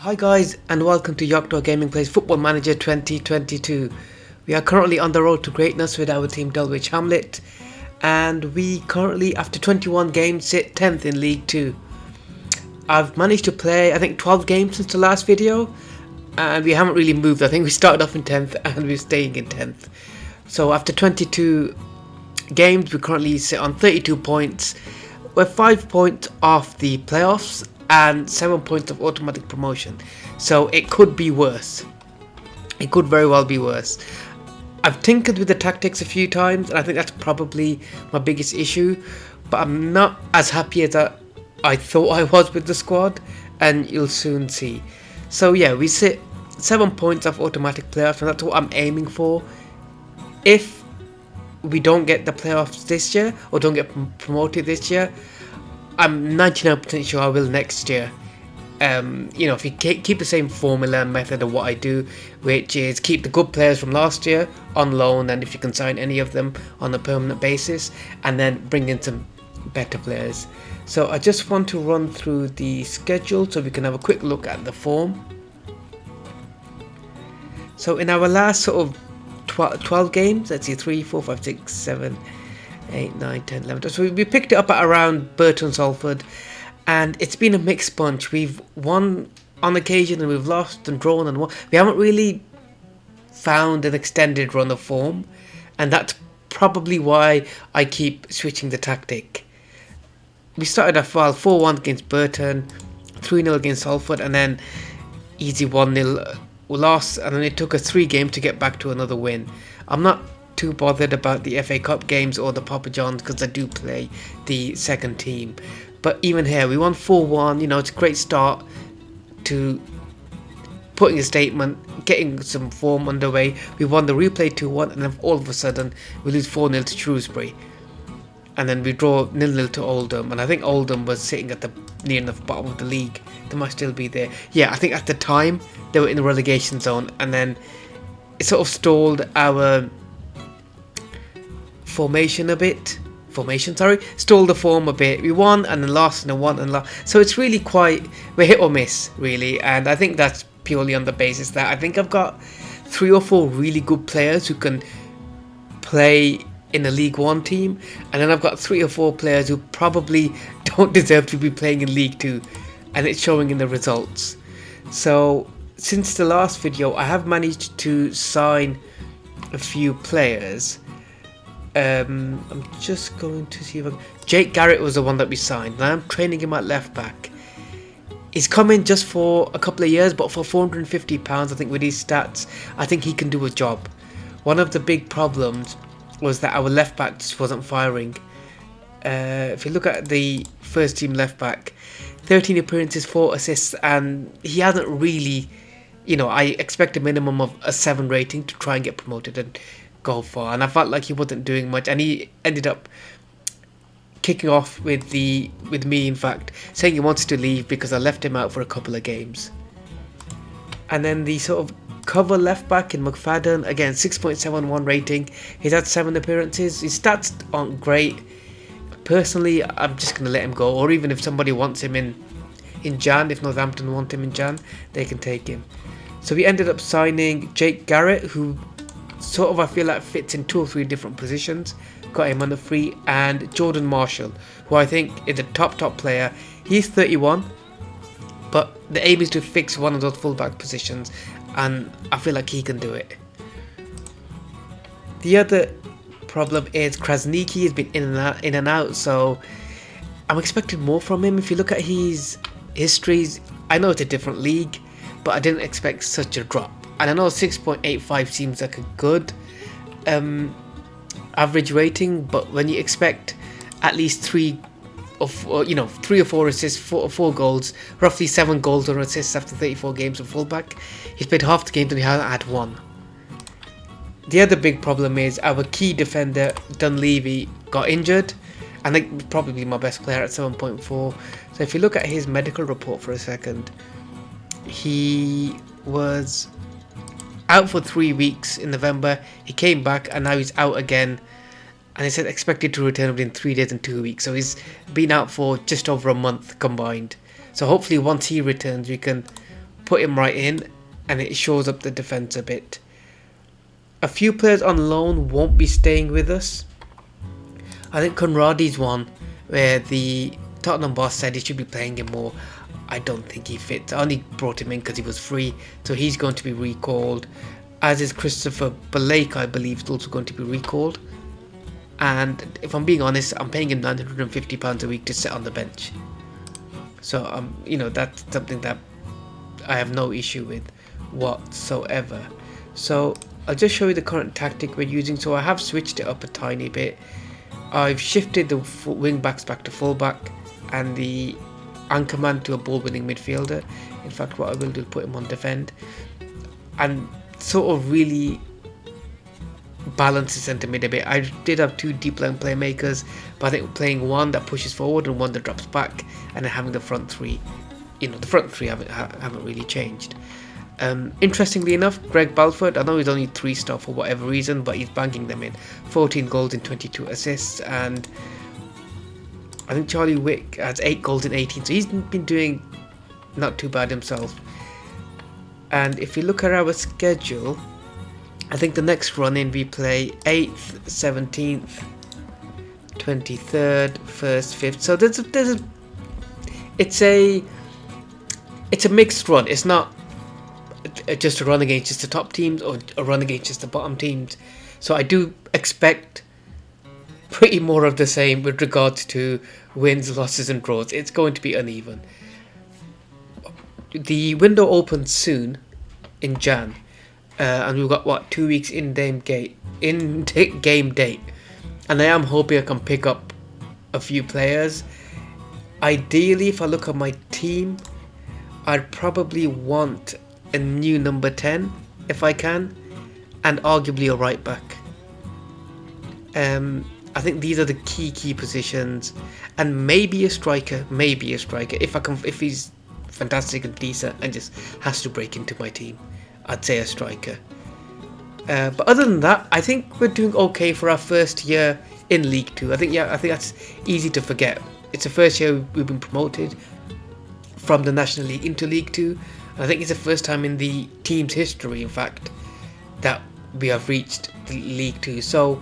Hi guys, and welcome to Yocto Gaming Plays Football Manager 2022. We are currently on the road to greatness with our team Dulwich Hamlet, and we currently, after 21 games, sit 10th in League 2. I've managed to play, I think, 12 games since the last video, and we haven't really moved. I think we started off in 10th and we're staying in 10th. So after 22 games, we currently sit on 32 points. We're 5 points off the playoffs and 7 points of automatic promotion, so it could be worse. It could very well be worse. I've tinkered with the tactics a few times, and I think that's probably my biggest issue, but I'm not as happy as I thought I was with the squad, and you'll soon see. So yeah, we sit 7 points off automatic playoffs, and that's what I'm aiming for. If we don't get the playoffs this year, or don't get promoted this year, I'm 99% sure I will next year. If you keep the same formula and method of what I do, which is keep the good players from last year on loan, and if you can sign any of them on a permanent basis, and then bring in some better players. So I just want to run through the schedule so we can have a quick look at the form. So in our last sort of 12 games, let's see, 3, 4, 5, 6, 7, 8, 9, 10, 11. So we picked it up at around Burton Salford, and it's been a mixed bunch. We've won on occasion and we've lost and drawn and won. We haven't really found an extended run of form, and that's probably why I keep switching the tactic. We started off well, 4-1 against Burton, 3-0 against Salford, and then easy 1-0 loss, and then it took us 3 games to get back to another win. I'm not too bothered about the FA Cup games or the Papa Johns because I do play the second team. But even here, we won 4-1. It's a great start to putting a statement, getting some form underway. We won the replay 2-1, and then all of a sudden we lose 4-0 to Shrewsbury, and then we draw 0-0 to Oldham. And I think Oldham was sitting at the near the bottom of the league. They might still be there. Yeah, I think at the time they were in the relegation zone, and then it sort of stalled our stalled the form a bit. We won and then lost and then won and lost. So it's really we're hit or miss, really. And I think that's purely on the basis that I think I've got 3 or 4 really good players who can play in a League 1 team, and then I've got 3 or 4 players who probably don't deserve to be playing in League 2, and it's showing in the results. So since the last video, I have managed to sign a few players. I'm just going to see if Jake Garrett was the one that we signed, and I'm training him at left back. He's come in just for a couple of years, but for £450, I think with his stats, I think he can do a job. One of the big problems was that our left back just wasn't firing. If you look at the first team left back, 13 appearances, 4 assists, and he hasn't really, I expect a minimum of a 7 rating to try and get promoted and go far, and I felt like he wasn't doing much, and he ended up kicking off with me, in fact, saying he wants to leave because I left him out for a couple of games. And then the sort of cover left back in McFadden, again 6.71 rating. He's had 7 appearances. His stats aren't great. Personally, I'm just going to let him go, or even if somebody wants him in Jan, if Northampton want him in Jan, they can take him. So we ended up signing Jake Garrett, who sort of I feel like fits in 2 or 3 different positions. Got him on a free, and Jordan Marshall, who I think is a top player. He's 31, but the aim is to fix one of those fullback positions, and I feel like he can do it. The other problem is Krasniki has been in and out, so I'm expecting more from him. If you look at his histories, I know it's a different league, but I didn't expect such a drop. And I know 6.85 seems like a good average rating, but when you expect at least 3 or 4 assists, 4 goals, roughly 7 goals or assists after 34 games of fullback, he's played half the games and he hasn't had 1. The other big problem is our key defender Dunleavy got injured, and I think probably my best player at 7.4. So if you look at his medical report for a second, he was out for 3 weeks in November. He came back and now he's out again, and he said expected to return within 3 days and 2 weeks. So he's been out for just over a month combined. So hopefully once he returns we can put him right in, and it shores up the defence a bit. A few players on loan won't be staying with us. I think Conradi's one where the Tottenham boss said he should be playing him more. I don't think he fits. I only brought him in because he was free, so he's going to be recalled. As is Christopher Blake, I believe, is also going to be recalled. And if I'm being honest, I'm paying him £950 a week to sit on the bench. So that's something that I have no issue with whatsoever. So I'll just show you the current tactic we're using. So I have switched it up a tiny bit. I've shifted the wing backs back to full back and the anchorman to a ball winning midfielder. In fact, what I will do is put him on defend and sort of really balance the centre mid a bit. I did have two deep line playmakers, but I think playing one that pushes forward and one that drops back, and then having the front three, the front three haven't really changed. Interestingly enough, Greg Balfour, I know he's only 3-star for whatever reason, but he's banging them in. 14 goals and 22 assists, and I think Charlie Wick has 8 goals in 18, so he's been doing not too bad himself. And if you look at our schedule, I think the next run in we play 8th, 17th, 23rd, 1st, 5th. So it's a mixed run. It's not just a run against just the top teams or a run against just the bottom teams. So I do expect pretty more of the same with regards to wins, losses and draws. It's going to be uneven. The window opens soon in Jan, and we've got 2 weeks in game date, and I am hoping I can pick up a few players. Ideally, if I look at my team, I'd probably want a new number 10 if I can, and arguably a right back. I think these are the key positions, and maybe a striker. If he's fantastic and decent and just has to break into my team, I'd say a striker. But other than that, I think we're doing okay for our first year in League Two. I think that's easy to forget. It's the first year we've been promoted from the National League into League Two. I think it's the first time in the team's history, in fact, that we have reached League Two. So,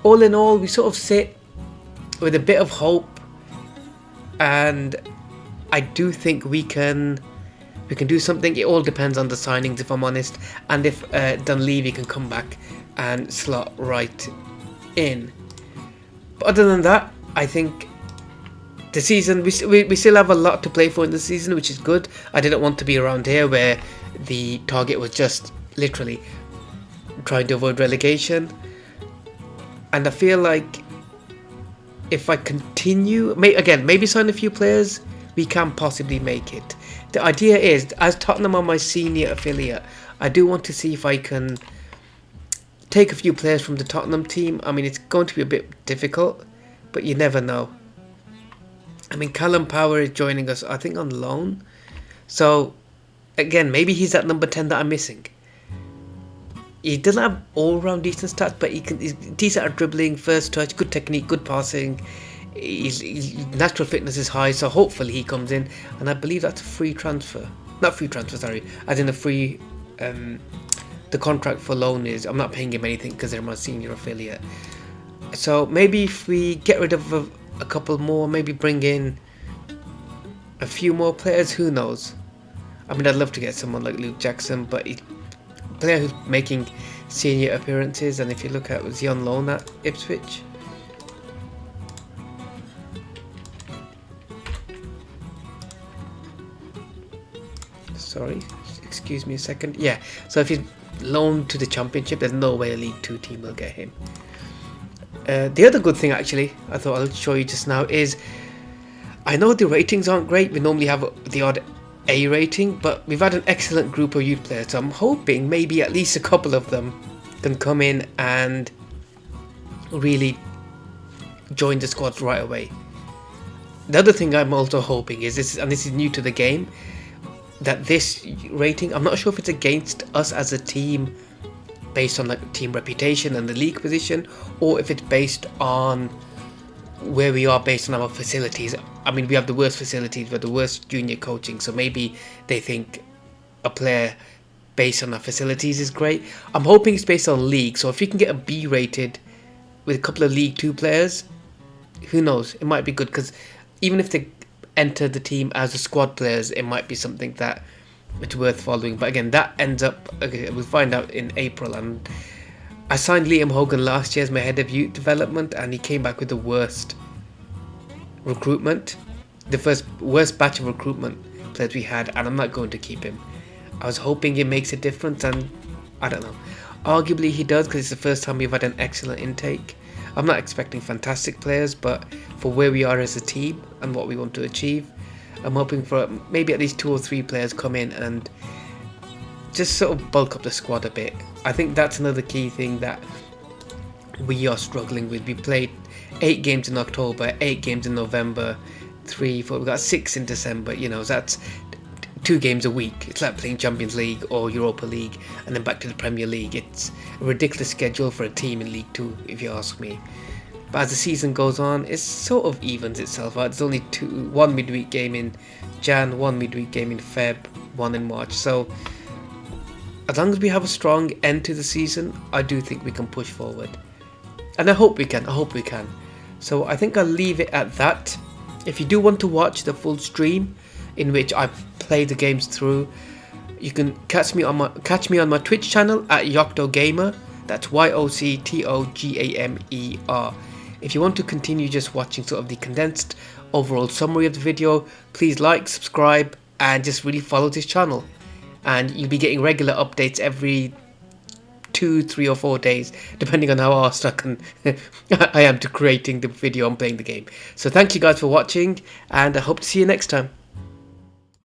all in all, we sort of sit with a bit of hope, and I do think we can do something. It all depends on the signings, if I'm honest, and if Dunleavy can come back and slot right in. But other than that, I think the season, we still have a lot to play for in the season, which is good. I didn't want to be around here where the target was just literally trying to avoid relegation. And I feel like if I continue, maybe sign a few players, we can possibly make it. The idea is, as Tottenham are my senior affiliate, I do want to see if I can take a few players from the Tottenham team. I mean, it's going to be a bit difficult, but you never know. I mean, Callum Power is joining us, I think, on loan. So, again, maybe he's that number 10 that I'm missing. He doesn't have all-round decent stats, but he's decent at dribbling, first touch, good technique, good passing. His natural fitness is high, so hopefully he comes in. And I believe that's a free transfer. Not free transfer, sorry. As in a free... the contract for loan is... I'm not paying him anything because they're my senior affiliate. So maybe if we get rid of a couple more, maybe bring in a few more players, who knows? I mean, I'd love to get someone like Luke Jackson, but he's a player who's making senior appearances, and if you look at, was he on loan at Ipswich? Sorry, excuse me a second. Yeah, so if he's loaned to the Championship, there's no way a League 2 team will get him. The other good thing, actually, I thought I'll show you just now is, I know the ratings aren't great. We normally have the odd A rating, but we've had an excellent group of youth players, so I'm hoping maybe at least a couple of them can come in and really join the squad right away. The other thing I'm also hoping is this, and this is new to the game, that this rating, I'm not sure if it's against us as a team based on like team reputation and the league position, or if it's based on where we are based on our facilities. I mean, we have the worst facilities, we have the worst junior coaching, so maybe they think a player based on our facilities is great. I'm hoping it's based on league. So if you can get a B rated with a couple of League Two players, who knows? It might be good, because even if they enter the team as a squad players, it might be something that it's worth following. But again, that ends up, okay, we'll find out in April. And I signed Liam Hogan last year as my head of youth development, and he came back with the worst recruitment, the first worst batch of recruitment players we had, and I'm not going to keep him. I was hoping it makes a difference, and I don't know. Arguably he does, because it's the first time we've had an excellent intake. I'm not expecting fantastic players, but for where we are as a team and what we want to achieve, I'm hoping for maybe at least 2 or 3 players come in and just sort of bulk up the squad a bit. I think that's another key thing that we are struggling with. We played 8 games in October, 8 games in November, 3, 4, we got 6 in December. You know, that's 2 games a week. It's like playing Champions League or Europa League and then back to the Premier League. It's a ridiculous schedule for a team in League 2, if you ask me. But as the season goes on, it sort of evens itself out. There's only 1 midweek game in Jan, 1 midweek game in Feb, 1 in March. So as long as we have a strong end to the season, I do think we can push forward. And I hope we can. So I think I'll leave it at that. If you do want to watch the full stream in which I play the games through, you can catch me on my Twitch channel at Yocto Gamer. That's YOCTOGAMER. If you want to continue just watching sort of the condensed overall summary of the video, please like, subscribe, and just really follow this channel. And you'll be getting regular updates every 2, 3 or 4 days, depending on how arsed I am to creating the video and playing the game. So thank you guys for watching, and I hope to see you next time.